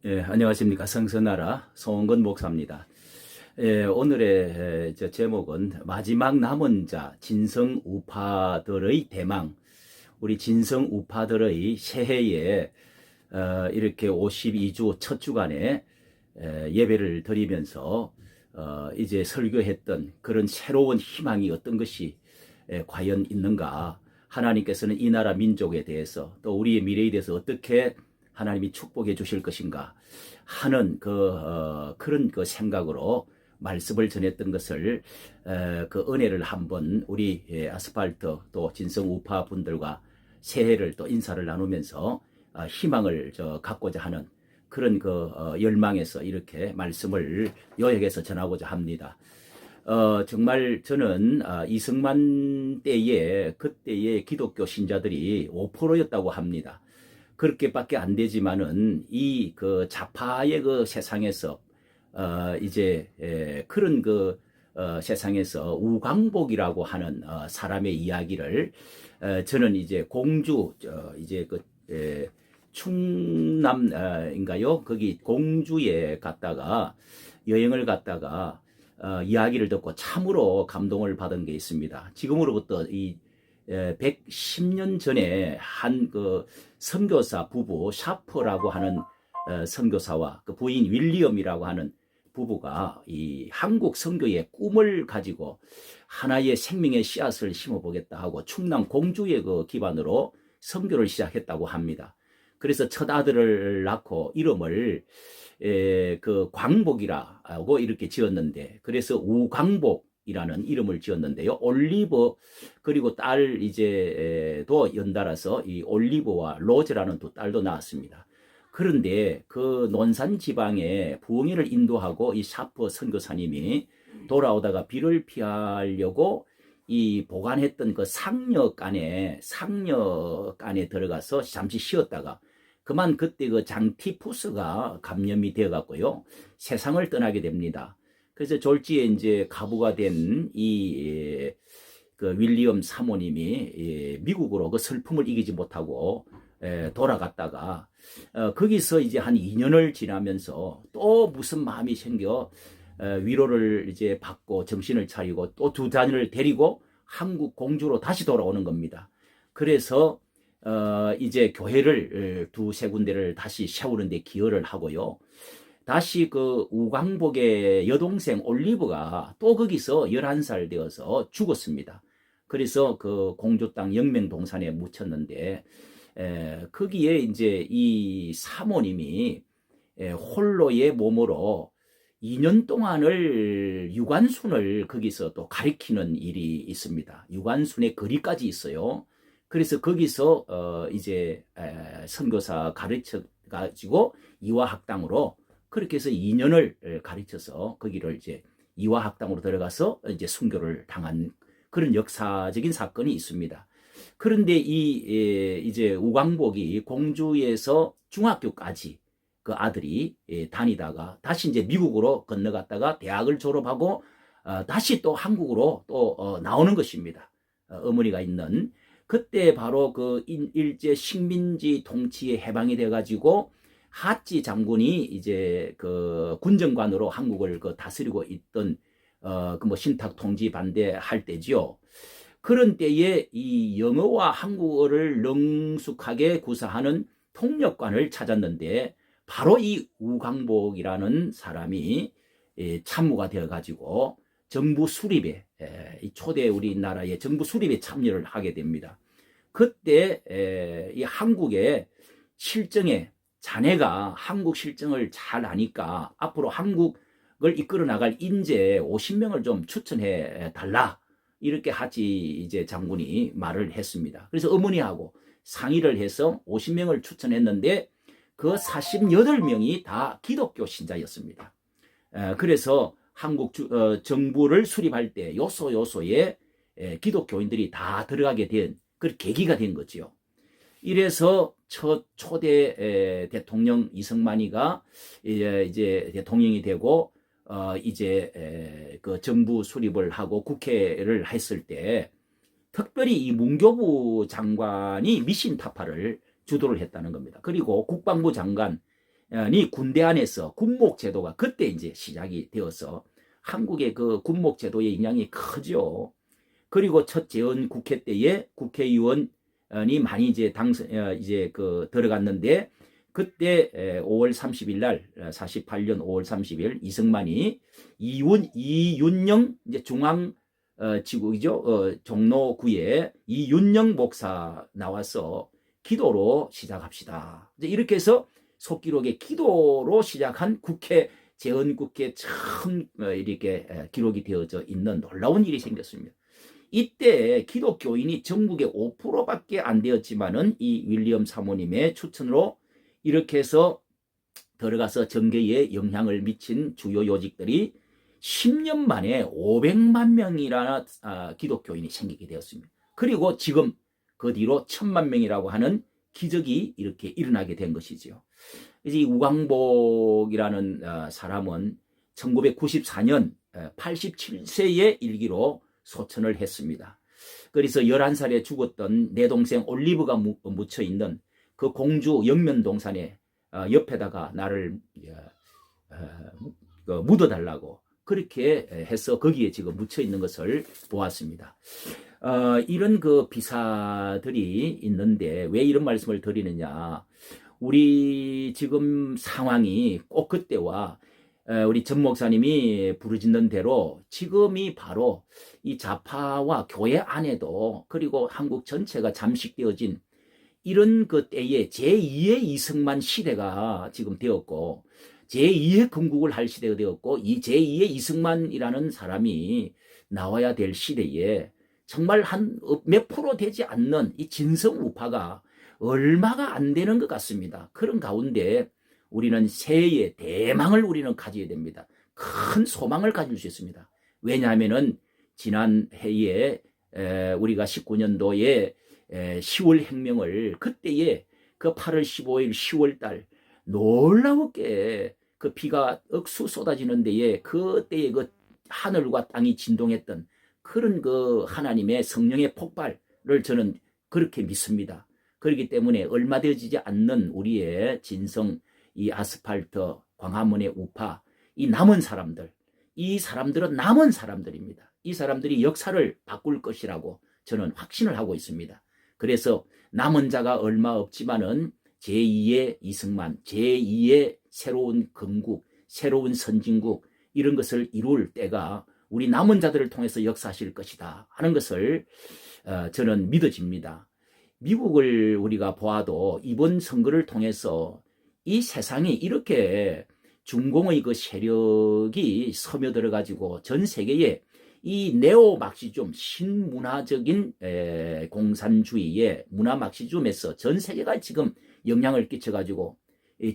안녕하십니까. 성서나라 송원근 목사입니다. 오늘의 제목은 마지막 남은 자 진성우파들의 대망. 우리 진성우파들의 새해에 이렇게 52주 첫 주간에 예배를 드리면서 이제 설교했던 그런 새로운 희망이 어떤 것이 과연 있는가. 하나님께서는 이 나라 민족에 대해서 또 우리의 미래에 대해서 어떻게 하나님이 축복해 주실 것인가 하는 그런 생각으로 말씀을 전했던 것을 그 은혜를 한번 우리 아스팔트 또 진성 우파 분들과 새해를 또 인사를 나누면서 희망을 갖고자 하는 그런 열망에서 이렇게 말씀을 요약해서 전하고자 합니다. 정말 저는 이승만 때에 그때의 기독교 신자들이 5%였다고 합니다. 그렇게밖에 안 되지만은 이 좌파의 세상에서 이제 그런 세상에서 우광복이라고 하는 사람의 이야기를 저는 이제 공주 이제 충남인가요? 거기 공주에 갔다가 여행을 갔다가 이야기를 듣고 참으로 감동을 받은 게 있습니다. 지금으로부터 110년 전에 한 선교사 부부 샤퍼라고 하는 선교사와 그 부인 윌리엄이라고 하는 부부가 이 한국 선교의 꿈을 가지고 하나의 생명의 씨앗을 심어보겠다 하고 충남 공주의 기반으로 선교를 시작했다고 합니다. 그래서 첫 아들을 낳고 이름을 광복이라고 이렇게 지었는데, 그래서 우광복이라는 이름을 지었는데요. 올리브 그리고 딸 이제도 연달아서 이 올리브와 로즈라는 두 딸도 낳았습니다. 그런데 그 논산 지방에 부흥회를 인도하고 이 샤퍼 선교사님이 돌아오다가 비를 피하려고 이 보관했던 상역 안에 들어가서 잠시 쉬었다가 그만 그때 장티푸스가 감염이 되어 갖고요 세상을 떠나게 됩니다. 그래서 졸지에 이제 가부가 된 이 윌리엄 사모님이 미국으로 그 슬픔을 이기지 못하고 돌아갔다가 거기서 이제 한 2년을 지나면서 또 무슨 마음이 생겨 위로를 이제 받고 정신을 차리고 또 두 자녀를 데리고 한국 공주로 다시 돌아오는 겁니다. 그래서 이제 교회를 두세 군데를 다시 세우는데 기여를 하고요. 다시 우광복의 여동생 올리브가 또 거기서 11살 되어서 죽었습니다. 그래서 공주 땅 영맹동산에 묻혔는데, 거기에 이제 이 사모님이 홀로의 몸으로 2년 동안을 유관순을 거기서 또 가리키는 일이 있습니다. 유관순의 거리까지 있어요. 그래서 거기서 이제 선교사 가르쳐 가지고 이화학당으로 그렇게 해서 2년을 가르쳐서 거기를 이제 이화학당으로 들어가서 이제 순교를 당한 그런 역사적인 사건이 있습니다. 그런데 이제 우광복이 공주에서 중학교까지 그 아들이 다니다가 다시 이제 미국으로 건너갔다가 대학을 졸업하고 다시 또 한국으로 또 나오는 것입니다. 어머니가 있는 그때 바로 일제 식민지 통치에 해방이 돼가지고 하찌 장군이 이제 군정관으로 한국을 다스리고 있던 신탁 통지 반대할 때지요. 그런 때에 이 영어와 한국어를 능숙하게 구사하는 통역관을 찾았는데 바로 이 우광복이라는 사람이 참모가 되어가지고 정부 수립에 초대 우리나라의 정부 수립에 참여를 하게 됩니다. 그때 이 한국의 실정에 자네가 한국 실정을 잘 아니까 앞으로 한국을 이끌어 나갈 인재 50명을 좀 추천해 달라, 이렇게 하지 이제 장군이 말을 했습니다. 그래서 어머니하고 상의를 해서 50명을 추천했는데 그 48명이 다 기독교 신자였습니다. 그래서 한국 정부를 수립할 때 요소에 기독교인들이 다 들어가게 된 그 계기가 된 거죠. 이래서 초대 대통령 이승만이가 이제 대통령이 되고 이제 그 정부 수립을 하고 국회를 했을 때 특별히 이 문교부 장관이 미신 타파를 주도를 했다는 겁니다. 그리고 국방부 장관 군대 안에서 군목 제도가 그때 이제 시작이 되어서 한국의 그 군목 제도의 영향이 크죠. 그리고 첫 재헌 국회 때에 국회의원이 많이 이제 이제 들어갔는데 그때 5월 30일 날 48년 5월 30일 이승만이 이윤영 이제 중앙 지구이죠. 종로구에 이윤영 목사 나와서 기도로 시작합시다. 이제 이렇게 해서 속기록의 기도로 시작한 국회 재헌국회 처음 이렇게 기록이 되어져 있는 놀라운 일이 생겼습니다. 이때 기독교인이 전국에 5%밖에 안 되었지만은 이 윌리엄 사모님의 추천으로 이렇게 해서 들어가서 정계에 영향을 미친 주요 요직들이 10년 만에 500만 명이라는 기독교인이 생기게 되었습니다. 그리고 지금 그 뒤로 1000만 명이라고 하는 기적이 이렇게 일어나게 된 것이죠. 이제 이 우광복이라는 사람은 1994년 87세의 일기로 소천을 했습니다. 그래서 11살에 죽었던 내 동생 올리브가 묻혀 있는 그 공주 영면동산에 옆에다가 나를 묻어달라고 그렇게 해서 거기에 지금 묻혀 있는 것을 보았습니다. 이런 그 비사들이 있는데 왜 이런 말씀을 드리느냐? 우리 지금 상황이 꼭 그때와 우리 전 목사님이 부르짖는 대로 지금이 바로 이 좌파와 교회 안에도 그리고 한국 전체가 잠식되어진 이런 그 때에 제2의 이승만 시대가 지금 되었고 제2의 건국을 할 시대가 되었고 이 제2의 이승만이라는 사람이 나와야 될 시대에 정말 한 몇 프로 되지 않는 이 진성 우파가 얼마가 안 되는 것 같습니다. 그런 가운데 우리는 새해의 대망을 우리는 가져야 됩니다. 큰 소망을 가질 수 있습니다. 왜냐하면은 지난 해에 우리가 19년도에 10월 혁명을 그때에 그 8월 15일 10월 달 놀라웠게 그 비가 억수 쏟아지는 데에 그때에 그 하늘과 땅이 진동했던 그런 그 하나님의 성령의 폭발을 저는 그렇게 믿습니다. 그렇기 때문에 얼마 되어지지 않는 우리의 진성, 이 아스팔트, 광화문의 우파, 이 남은 사람들, 이 사람들은 남은 사람들입니다. 이 사람들이 역사를 바꿀 것이라고 저는 확신을 하고 있습니다. 그래서 남은 자가 얼마 없지만은 제2의 이승만, 제2의 새로운 건국, 새로운 선진국 이런 것을 이룰 때가 우리 남은 자들을 통해서 역사하실 것이다 하는 것을 저는 믿어집니다. 미국을 우리가 보아도 이번 선거를 통해서 이 세상이 이렇게 중공의 그 세력이 스며들어 가지고 전 세계에 이 네오 막시즘 신문화적인 공산주의의 문화 막시즘에서 전 세계가 지금 영향을 끼쳐 가지고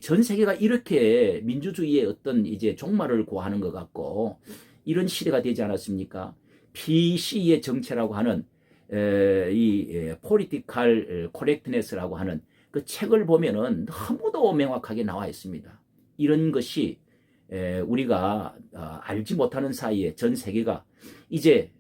전 세계가 이렇게 민주주의의 어떤 이제 종말을 고하는 것 같고 이런 시대가 되지 않았습니까? PC의 정체라고 하는 이 political correctness라고 하는 그 책을 보면은 너무도 명확하게 나와 있습니다. 이런 것이 우리가 알지 못하는 사이에 전 세계가 이제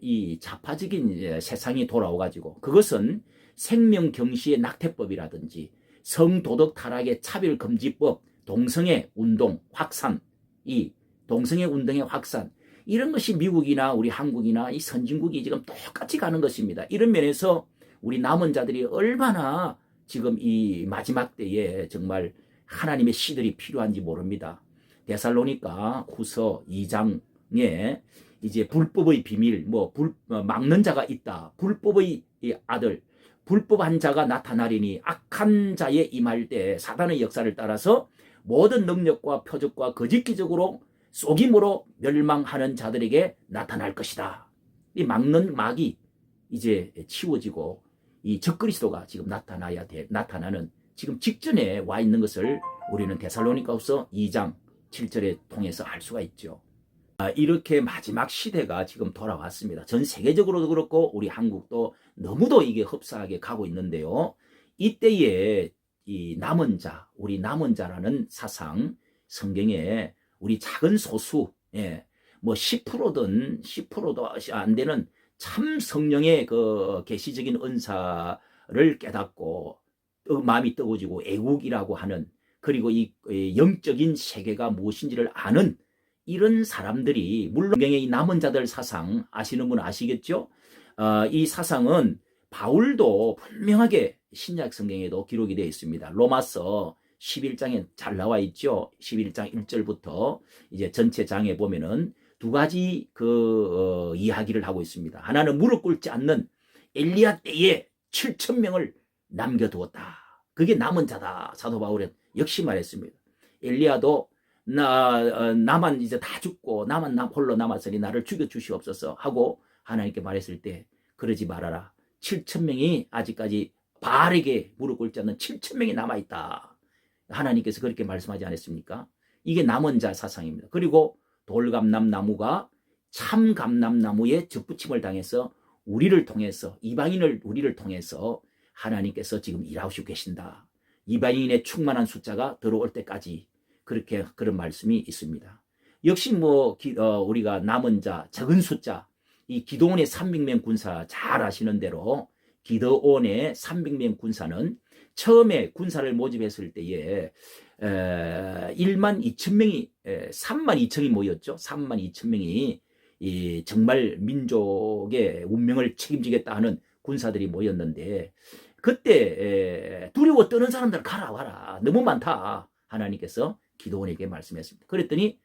이 좌파적인 세상이 돌아오가지고 그것은 생명경시의 낙태법이라든지 성도덕 타락의 차별금지법, 동성애 운동 확산, 이 동성애 운동의 확산 이런 것이 미국이나 우리 한국이나 이 선진국이 지금 똑같이 가는 것입니다. 이런 면에서 우리 남은 자들이 얼마나 지금 이 마지막 때에 정말 하나님의 씨들이 필요한지 모릅니다. 데살로니가 후서 2장에 이제 불법의 비밀, 막는 자가 있다. 불법의 아들, 불법한 자가 나타나리니 악한 자에 임할 때 사단의 역사를 따라서 모든 능력과 표적과 거짓 기적으로 속임으로 멸망하는 자들에게 나타날 것이다. 이 막는 막이 이제 치워지고 이 적그리스도가 지금 나타나는 지금 직전에 와 있는 것을 우리는 데살로니가후서 2장 7절에 통해서 알 수가 있죠. 이렇게 마지막 시대가 지금 돌아왔습니다. 전 세계적으로도 그렇고 우리 한국도 너무도 이게 흡사하게 가고 있는데요. 이때에 이 남은 자, 우리 남은 자라는 사상 성경에 우리 작은 소수, 10%든 10%도 안 되는 참 성령의 그 계시적인 은사를 깨닫고 마음이 뜨거워지고 애국이라고 하는 그리고 이 영적인 세계가 무엇인지를 아는 이런 사람들이, 물론 성경의 이 남은 자들 사상 아시는 분 아시겠죠? 이 사상은 바울도 분명하게 신약 성경에도 기록이 되어 있습니다. 로마서 11장에 잘 나와 있죠. 11장 1절부터 이제 전체 장에 보면은 두 가지 이야기를 하고 있습니다. 하나는 무릎 꿇지 않는 엘리야 때에 7,000명을 남겨두었다. 그게 남은 자다. 사도 바울은 역시 말했습니다. 엘리야도 나만 이제 다 죽고 나만 홀로 남았으니 나를 죽여주시옵소서 하고 하나님께 말했을 때, 그러지 말아라. 7,000명이 아직까지 바알에게 무릎 꿇지 않는 7,000명이 남아있다. 하나님께서 그렇게 말씀하지 않았습니까? 이게 남은 자 사상입니다. 그리고 돌감람나무가 참감람나무에 접붙임을 당해서 우리를 통해서, 이방인을 우리를 통해서 하나님께서 지금 일하시고 계신다. 이방인의 충만한 숫자가 들어올 때까지 그렇게 그런 말씀이 있습니다. 역시 우리가 남은 자 적은 숫자, 이 기드온의 300명 군사 잘 아시는 대로 기드온의 300명 군사는 처음에 군사를 모집했을 때에 1만 2천 명이 3만 2천이 모였죠. 3만 2천 명이 정말 민족의 운명을 책임지겠다 하는 군사들이 모였는데, 그때 두려워 떠는 사람들 가라 와라, 너무 많다. 하나님께서 기드온에게 말씀했습니다. 그랬더니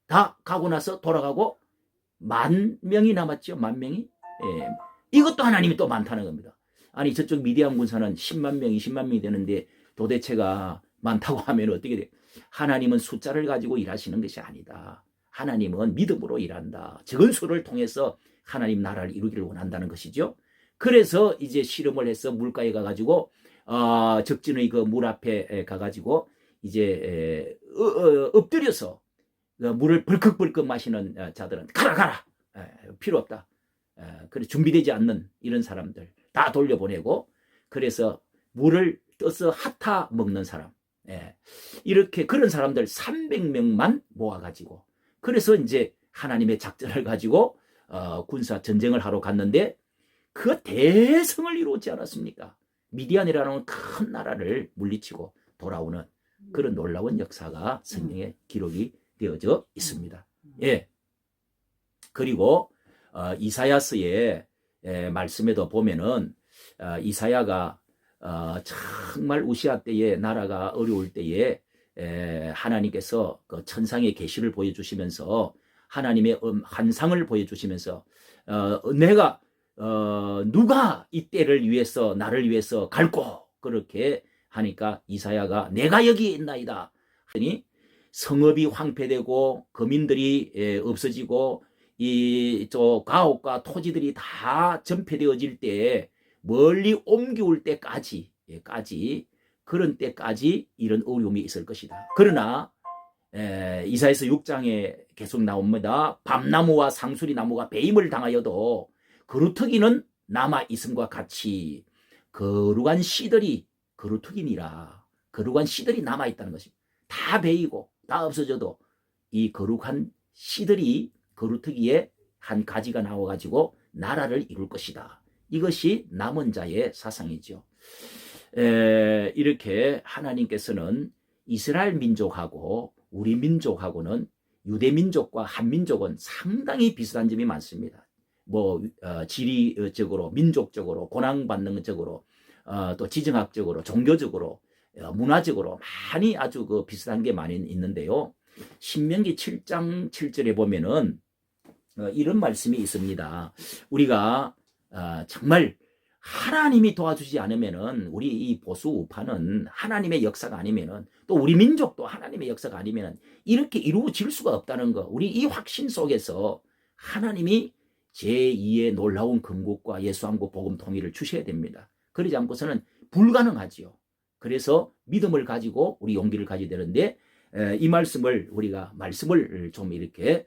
다 가고 나서 돌아가고 10,000명이 남았죠. 10,000명이. 이것도 하나님이 또 많다는 겁니다. 아니, 저쪽 미디안 군사는 10만 명, 20만 명이 되는데 도대체가 많다고 하면 어떻게 돼요? 하나님은 숫자를 가지고 일하시는 것이 아니다. 하나님은 믿음으로 일한다. 적은 수를 통해서 하나님 나라를 이루기를 원한다는 것이죠. 그래서 이제 실험을 해서 물가에 가가지고 적진의 그 물 앞에 가가지고 이제 엎드려서 물을 벌컥벌컥 마시는 자들은 가라 필요 없다. 그래 준비되지 않는 이런 사람들 다 돌려보내고, 그래서 물을 떠서 핫타 먹는 사람, 이렇게 그런 사람들 300명만 모아가지고, 그래서 이제 하나님의 작전을 가지고 군사 전쟁을 하러 갔는데 그 대성을 이루지 않았습니까? 미디안이라는 큰 나라를 물리치고 돌아오는 그런 놀라운 역사가 성경에 기록이 되어져 있습니다. 예. 그리고 이사야서의 말씀에도 보면은 이사야가 정말 우시아 때에 나라가 어려울 때에 하나님께서 그 천상의 계시를 보여주시면서 하나님의 환상을 보여주시면서 내가 누가 이 때를 위해서 나를 위해서 갈고, 그렇게 하니까 이사야가 내가 여기에 있나이다 하니 성읍이 황폐되고 거민들이 없어지고 가옥과 토지들이 다 전폐되어질 때, 멀리 옮겨올 때까지 그런 때까지 이런 어려움이 있을 것이다. 그러나 이사야서 6장에 계속 나옵니다. 밤나무와 상수리 나무가 배임을 당하여도 그루터기는 남아 있음과 같이 거룩한 씨들이 그루터기니라. 거룩한 씨들이 남아 있다는 것입니다. 다 베이고 다 없어져도 이 거룩한 씨들이 그루터기에 한 가지가 나와가지고 나라를 이룰 것이다. 이것이 남은 자의 사상이죠. 이렇게 하나님께서는 이스라엘 민족하고 우리 민족하고는 유대 민족과 한민족은 상당히 비슷한 점이 많습니다. 지리적으로, 민족적으로, 고난받는 적으로, 또 지정학적으로, 종교적으로, 문화적으로 많이 아주 비슷한 게 많이 있는데요. 신명기 7장 7절에 보면은 이런 말씀이 있습니다. 우리가 정말 하나님이 도와주지 않으면은, 우리 이 보수 우파는 하나님의 역사가 아니면은, 또 우리 민족도 하나님의 역사가 아니면은 이렇게 이루어질 수가 없다는 거, 우리 이 확신 속에서 하나님이 제2의 놀라운 건국과 예수한국 복음 통일을 주셔야 됩니다. 그러지 않고서는 불가능하지요. 그래서 믿음을 가지고 우리 용기를 가져야 되는데, 이 말씀을 좀 이렇게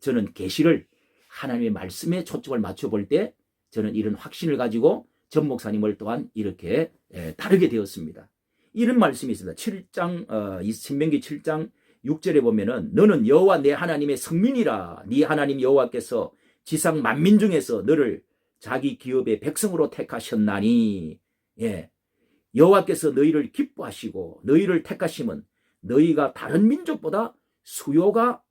저는 계시를 하나님의 말씀에 초점을 맞춰볼 때 저는 이런 확신을 가지고 전 목사님을 또한 이렇게 다르게 되었습니다. 이런 말씀이 있습니다. 신명기 7장 6절에 보면은 너는 여호와 내 하나님의 성민이라. 네 하나님 여호와께서 지상 만민 중에서 너를 자기 기업의 백성으로 택하셨나니. 여호와께서 너희를 기뻐하시고 너희를 택하심은 너희가 다른 민족보다 수요가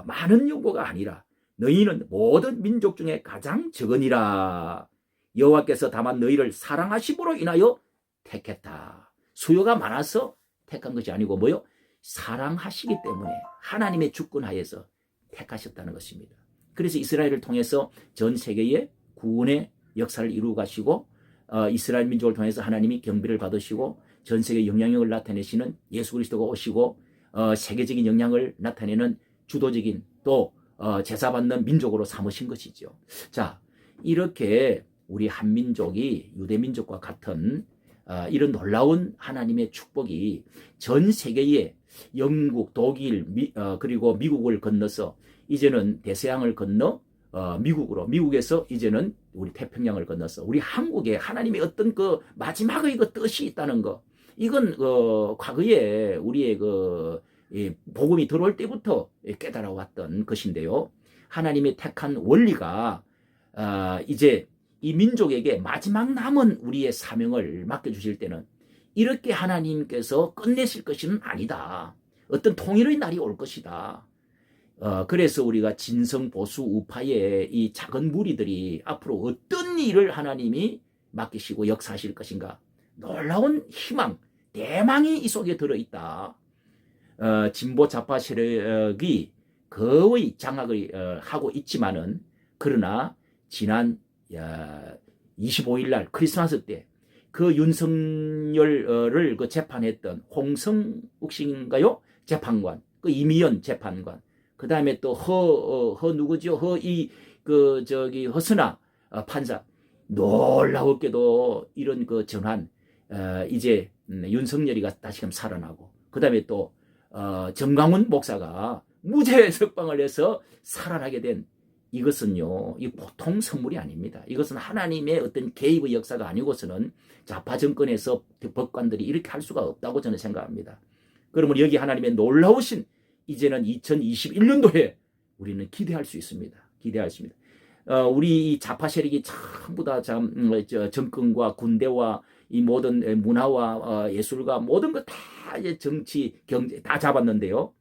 많은 요구가 아니라 너희는 모든 민족 중에 가장 적으니라. 여호와께서 다만 너희를 사랑하심으로 인하여 택했다. 수요가 많아서 택한 것이 아니고 뭐요? 사랑하시기 때문에 하나님의 주권하에서 택하셨다는 것입니다. 그래서 이스라엘을 통해서 전 세계에 구원의 역사를 이루어 가시고 이스라엘 민족을 통해서 하나님이 경배를 받으시고 전 세계 영향력을 나타내시는 예수 그리스도가 오시고 세계적인 영향을 나타내는 주도적인 또 제사받는 민족으로 삼으신 것이죠. 자, 이렇게 우리 한민족이 유대민족과 같은 이런 놀라운 하나님의 축복이 전 세계에 영국, 독일, 그리고 미국을 건너서 이제는 대서양을 건너 미국에서 이제는 우리 태평양을 건너서 우리 한국에 하나님의 어떤 그 마지막의 그 뜻이 있다는 거, 이건 과거에 우리의 복음이 들어올 때부터 깨달아 왔던 것인데요. 하나님의 택한 원리가 이제 이 민족에게 마지막 남은 우리의 사명을 맡겨주실 때는 이렇게 하나님께서 끝내실 것은 아니다. 어떤 통일의 날이 올 것이다. 그래서 우리가 진성, 보수, 우파의 이 작은 무리들이 앞으로 어떤 일을 하나님이 맡기시고 역사하실 것인가. 놀라운 희망, 대망이 이 속에 들어있다. 진보 좌파 세력이 거의 장악을 하고 있지만은, 그러나 지난 25일 날 크리스마스 때 그 윤석열을 재판했던 홍성욱 씨인가요? 재판관, 그 이미연 재판관, 그 다음에 또 누구죠? 허스나 판사. 놀라웠게도 이런 전환, 이제 윤석열이가 다시금 살아나고, 그 다음에 또 정광훈 목사가 무죄 석방을 해서 살아나게 된 이것은요, 이 보통 선물이 아닙니다. 이것은 하나님의 어떤 개입의 역사가 아니고서는 좌파 정권에서 법관들이 이렇게 할 수가 없다고 저는 생각합니다. 그러면 여기 하나님의 놀라우신 이제는 2021년도에 우리는 기대할 수 있습니다. 기대할 수 있습니다. 우리 좌파 세력이 전부 다 정권과 군대와 이 모든 문화와 예술과 모든 것 다 정치, 경제 다 잡았는데요.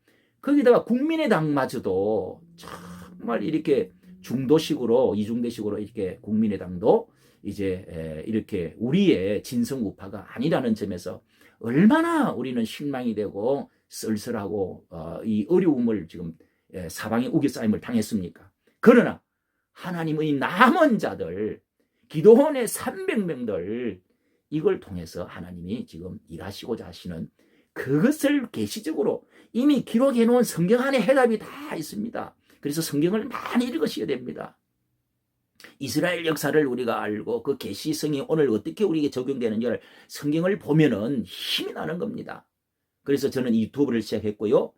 거기다가 국민의당마저도 정말 이렇게 중도식으로, 이중대식으로 이렇게 국민의당도 이제 이렇게 우리의 진성 우파가 아니라는 점에서 얼마나 우리는 실망이 되고 쓸쓸하고 이 어려움을 지금 사방에 우겨싸임을 당했습니까? 그러나 하나님의 남은 자들, 기도원의 300명들, 이걸 통해서 하나님이 지금 일하시고자 하시는 그것을 계시적으로 이미 기록해 놓은 성경 안에 해답이 다 있습니다. 그래서 성경을 많이 읽으셔야 됩니다. 이스라엘 역사를 우리가 알고 그 계시성이 오늘 어떻게 우리에게 적용되는지를 성경을 보면은 힘이 나는 겁니다. 그래서 저는 이 유튜브를 시작했고요.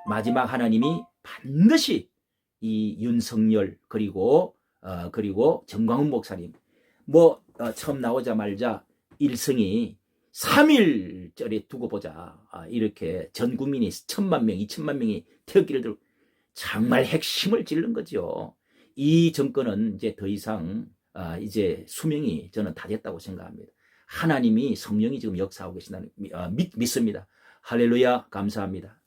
마지막 하나님이 반드시 이 윤석열 그리고 정광훈 목사님 처음 나오자마자 일성이 3일절에 두고 보자. 이렇게 전 국민이 1,000만 명, 2,000만 명이 태극기를 들고 정말 핵심을 찔른 거죠. 이 정권은 이제 더 이상 이제 수명이 저는 다 됐다고 생각합니다. 하나님이 성령이 지금 역사하고 계신다는 믿습니다. 할렐루야, 감사합니다.